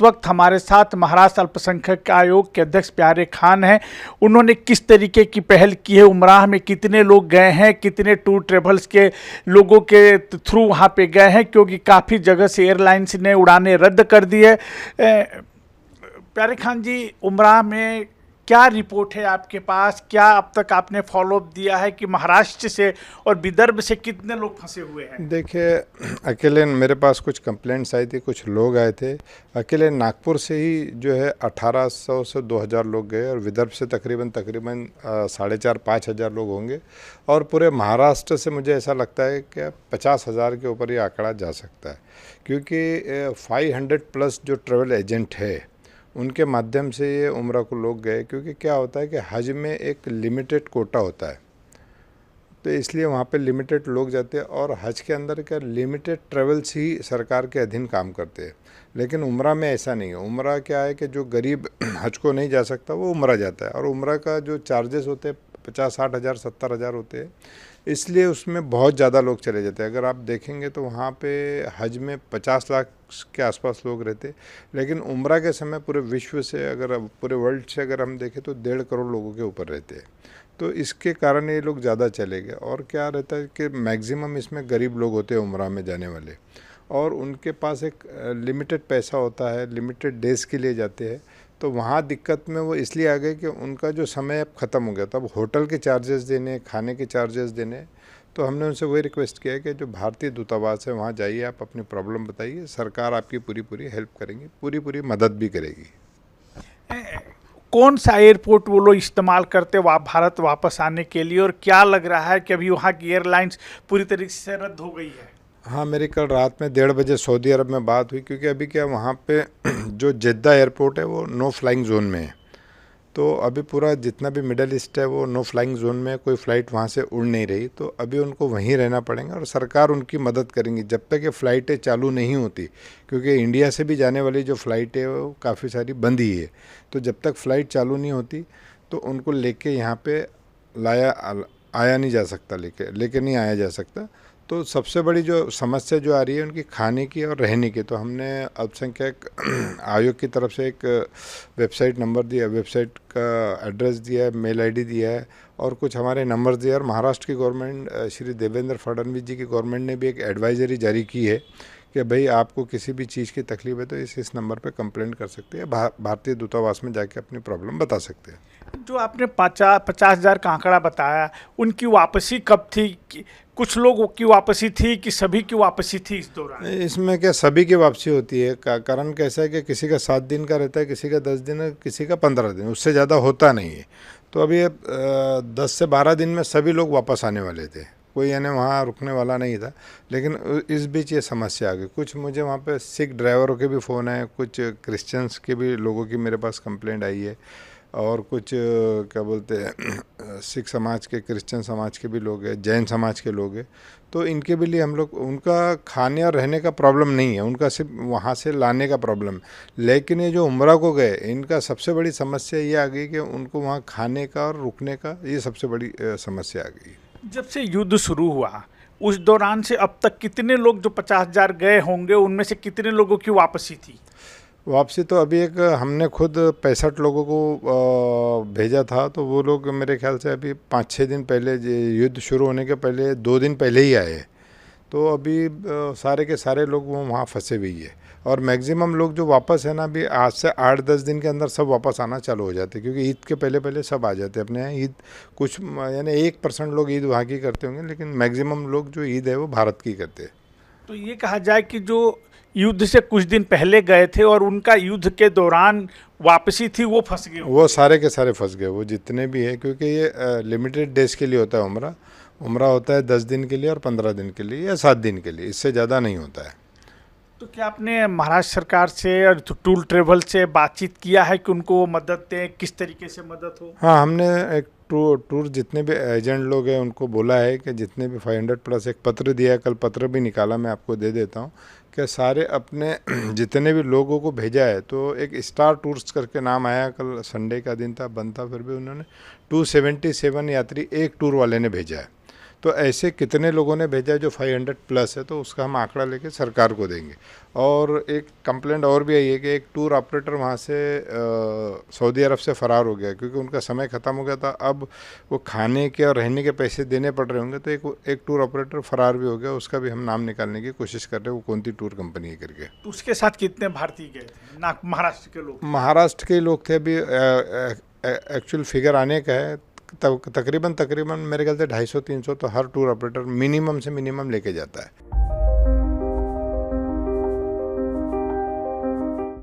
इस वक्त हमारे साथ महाराष्ट्र अल्पसंख्यक आयोग के अध्यक्ष प्यारे खान हैं। उन्होंने किस तरीके की पहल की है, उमराह में कितने लोग गए हैं, कितने टूर ट्रेवल्स के लोगों के थ्रू वहाँ पे गए हैं, क्योंकि काफ़ी जगह से एयरलाइंस ने उड़ानें रद्द कर दी है। प्यारे खान जी, उमराह में क्या रिपोर्ट है आपके पास? क्या अब तक आपने फॉलोअप दिया है कि महाराष्ट्र से और विदर्भ से कितने लोग फंसे हुए हैं? देखिए, अकेले मेरे पास कुछ कंप्लेंट्स आई थी, कुछ लोग आए थे। अकेले नागपुर से ही जो है 1800 से 2000 लोग गए और विदर्भ से तकरीबन 4,500-5,000 लोग होंगे। और पूरे महाराष्ट्र से मुझे ऐसा लगता है कि 50,000 के ऊपर ये आंकड़ा जा सकता है, क्योंकि 500+ जो ट्रैवल एजेंट है उनके माध्यम से ये उम्रा को लोग गए। क्योंकि क्या होता है कि हज में एक लिमिटेड कोटा होता है, तो इसलिए वहाँ पे लिमिटेड लोग जाते हैं और हज के अंदर क्या लिमिटेड ट्रेवल्स ही सरकार के अधीन काम करते हैं। लेकिन उम्रा में ऐसा नहीं है। उम्रा क्या है कि जो गरीब हज को नहीं जा सकता वो उम्रा जाता है, और उम्रा का जो चार्जेस होते हैं 50-60 हज़ार 70 हज़ार होते हैं, इसलिए उसमें बहुत ज़्यादा लोग चले जाते हैं। अगर आप देखेंगे तो वहाँ पे हज में 50 लाख के आसपास लोग रहते, लेकिन उम्रा के समय पूरे विश्व से, अगर पूरे वर्ल्ड से अगर हम देखें तो 1.5 करोड़ लोगों के ऊपर रहते हैं। तो इसके कारण ये लोग ज़्यादा चले गए। और क्या रहता है कि मैक्सिमम इसमें गरीब लोग होते हैं उम्रा में जाने वाले, और उनके पास एक लिमिटेड पैसा होता है, लिमिटेड डेज़ के लिए जाते हैं। तो वहाँ दिक्कत में वो इसलिए आ गए कि उनका जो समय अब ख़त्म हो गया, तो अब होटल के चार्जेस देने, खाने के चार्जेस देने। तो हमने उनसे वही रिक्वेस्ट किया है कि जो भारतीय दूतावास है वहाँ जाइए, आप अपनी प्रॉब्लम बताइए, सरकार आपकी पूरी हेल्प करेंगी, पूरी मदद भी करेगी। कौन सा एयरपोर्ट वो लोग इस्तेमाल करते भारत वापस आने के लिए, और क्या लग रहा है कि अभी वहाँ की एयरलाइंस पूरी तरीके से रद्द हो गई है? हाँ, मेरी कल रात में 1:30 बजे सऊदी अरब में बात हुई, क्योंकि अभी क्या वहाँ पे जो जेद्दा एयरपोर्ट है वो नो फ्लाइंग जोन में है। तो अभी पूरा जितना भी मिडल ईस्ट है वो नो फ्लाइंग जोन में, कोई फ़्लाइट वहाँ से उड़ नहीं रही। तो अभी उनको वहीं रहना पड़ेगा और सरकार उनकी मदद करेंगी जब तक ये फ़्लाइटें चालू नहीं होती, क्योंकि इंडिया से भी जाने वाली जो फ़्लाइट है वो काफ़ी सारी बंद ही है। तो जब तक फ़्लाइट चालू नहीं होती तो उनको लेके यहाँ पे आया नहीं जा सकता, लेके नहीं आया जा सकता। तो सबसे बड़ी जो समस्या जो आ रही है उनकी खाने की और रहने की, तो हमने अल्पसंख्यक आयोग की तरफ से एक वेबसाइट नंबर दिया, वेबसाइट का एड्रेस दिया है, मेल आईडी दिया है और कुछ हमारे नंबर दिया। और महाराष्ट्र की गवर्नमेंट, श्री देवेंद्र फडणवीस जी की गवर्नमेंट ने भी एक एडवाइजरी जारी की है कि भाई आपको किसी भी चीज़ की तकलीफ है तो इस नंबर पे कंप्लेंट कर सकते हैं, भारतीय दूतावास में जाके अपनी प्रॉब्लम बता सकते हैं। जो आपने 50,000 का आंकड़ा बताया, उनकी वापसी कब थी? कुछ लोगों की वापसी थी कि सभी की वापसी थी इस दौरान? इसमें क्या सभी की वापसी होती है। कारण कैसा है कि किसी का 7 दिन का रहता है, किसी का 10 दिन है, किसी का 15 दिन, उससे ज़्यादा होता नहीं है। तो अभी 10 से 12 दिन में सभी लोग वापस आने वाले थे, कोई यानी वहाँ रुकने वाला नहीं था। लेकिन इस बीच ये समस्या आ गई। कुछ मुझे वहाँ पे सिख ड्राइवरों के भी फ़ोन आए, कुछ क्रिश्चियंस के भी लोगों की मेरे पास कंप्लेंट आई है, और कुछ क्या बोलते हैं सिख समाज के, क्रिश्चियन समाज के भी लोग हैं, जैन समाज के लोग हैं। तो इनके भी लिए हम लोग, उनका खाने और रहने का प्रॉब्लम नहीं है, उनका सिर्फ वहाँ से लाने का प्रॉब्लम है। लेकिन ये जो उम्रा को गए, इनका सबसे बड़ी समस्या ये आ गई कि उनको वहाँ खाने का और रुकने का, ये सबसे बड़ी समस्या आ गई। जब से युद्ध शुरू हुआ उस दौरान से अब तक कितने लोग जो 50,000 गए होंगे, उनमें से कितने लोगों की वापसी थी? वापसी तो अभी एक हमने खुद 65 लोगों को भेजा था, तो वो लोग मेरे ख्याल से अभी 5-6 दिन पहले, युद्ध शुरू होने के पहले 2 दिन पहले ही आए। तो अभी सारे के सारे लोग वो वहाँ फंसे हुए है। और मैक्सिमम लोग जो वापस है ना, अभी आज से 8-10 दिन के अंदर सब वापस आना चालू हो जाते हैं, क्योंकि ईद के पहले सब आ जाते हैं अपने यहाँ। ईद कुछ यानी 1% लोग ईद वहाँ की करते होंगे, लेकिन मैक्सिमम लोग जो ईद है वो भारत की करते हैं। तो ये कहा जाए कि जो युद्ध से कुछ दिन पहले गए थे और उनका युद्ध के दौरान वापसी थी, वो फंस गए, वो सारे के सारे फंस गए, वो जितने भी है। क्योंकि ये लिमिटेड डेज के लिए होता है उम्रा होता है 10 दिन के लिए और 15 दिन के लिए या 7 दिन के लिए, इससे ज़्यादा नहीं होता है। तो क्या आपने महाराष्ट्र सरकार से और टूर ट्रेवल से बातचीत किया है कि उनको मदद दें, किस तरीके से मदद हो? हाँ, हमने एक टूर जितने भी एजेंट लोग हैं उनको बोला है कि जितने भी 500+ एक पत्र दिया है, कल पत्र भी निकाला, मैं आपको दे देता हूँ, कि सारे अपने जितने भी लोगों को भेजा है। तो एक स्टार टूर्स करके नाम आया, कल संडे का दिन था, बंद था, फिर भी उन्होंने 277 यात्री एक टूर वाले ने भेजा है। तो ऐसे कितने लोगों ने भेजा है जो 500 प्लस है, तो उसका हम आंकड़ा लेके सरकार को देंगे। और एक कंप्लेंट और भी आई है कि एक टूर ऑपरेटर वहाँ से सऊदी अरब से फ़रार हो गया, क्योंकि उनका समय ख़त्म हो गया था। अब वो खाने के और रहने के पैसे देने पड़ रहे होंगे, तो एक टूर ऑपरेटर फ़रार भी हो गया। उसका भी हम नाम निकालने की कोशिश कर रहे हैं, वो कौन सी टूर कंपनी है करके। तो उसके साथ कितने भारतीय गए थे? ना महाराष्ट्र के लोग? महाराष्ट्र के लोग थे। अभी एक्चुअल फिगर आने का है, तकरीबन मेरे ख्याल से 250-300 तो हर टूर ऑपरेटर मिनिमम से मिनिमम लेके जाता है।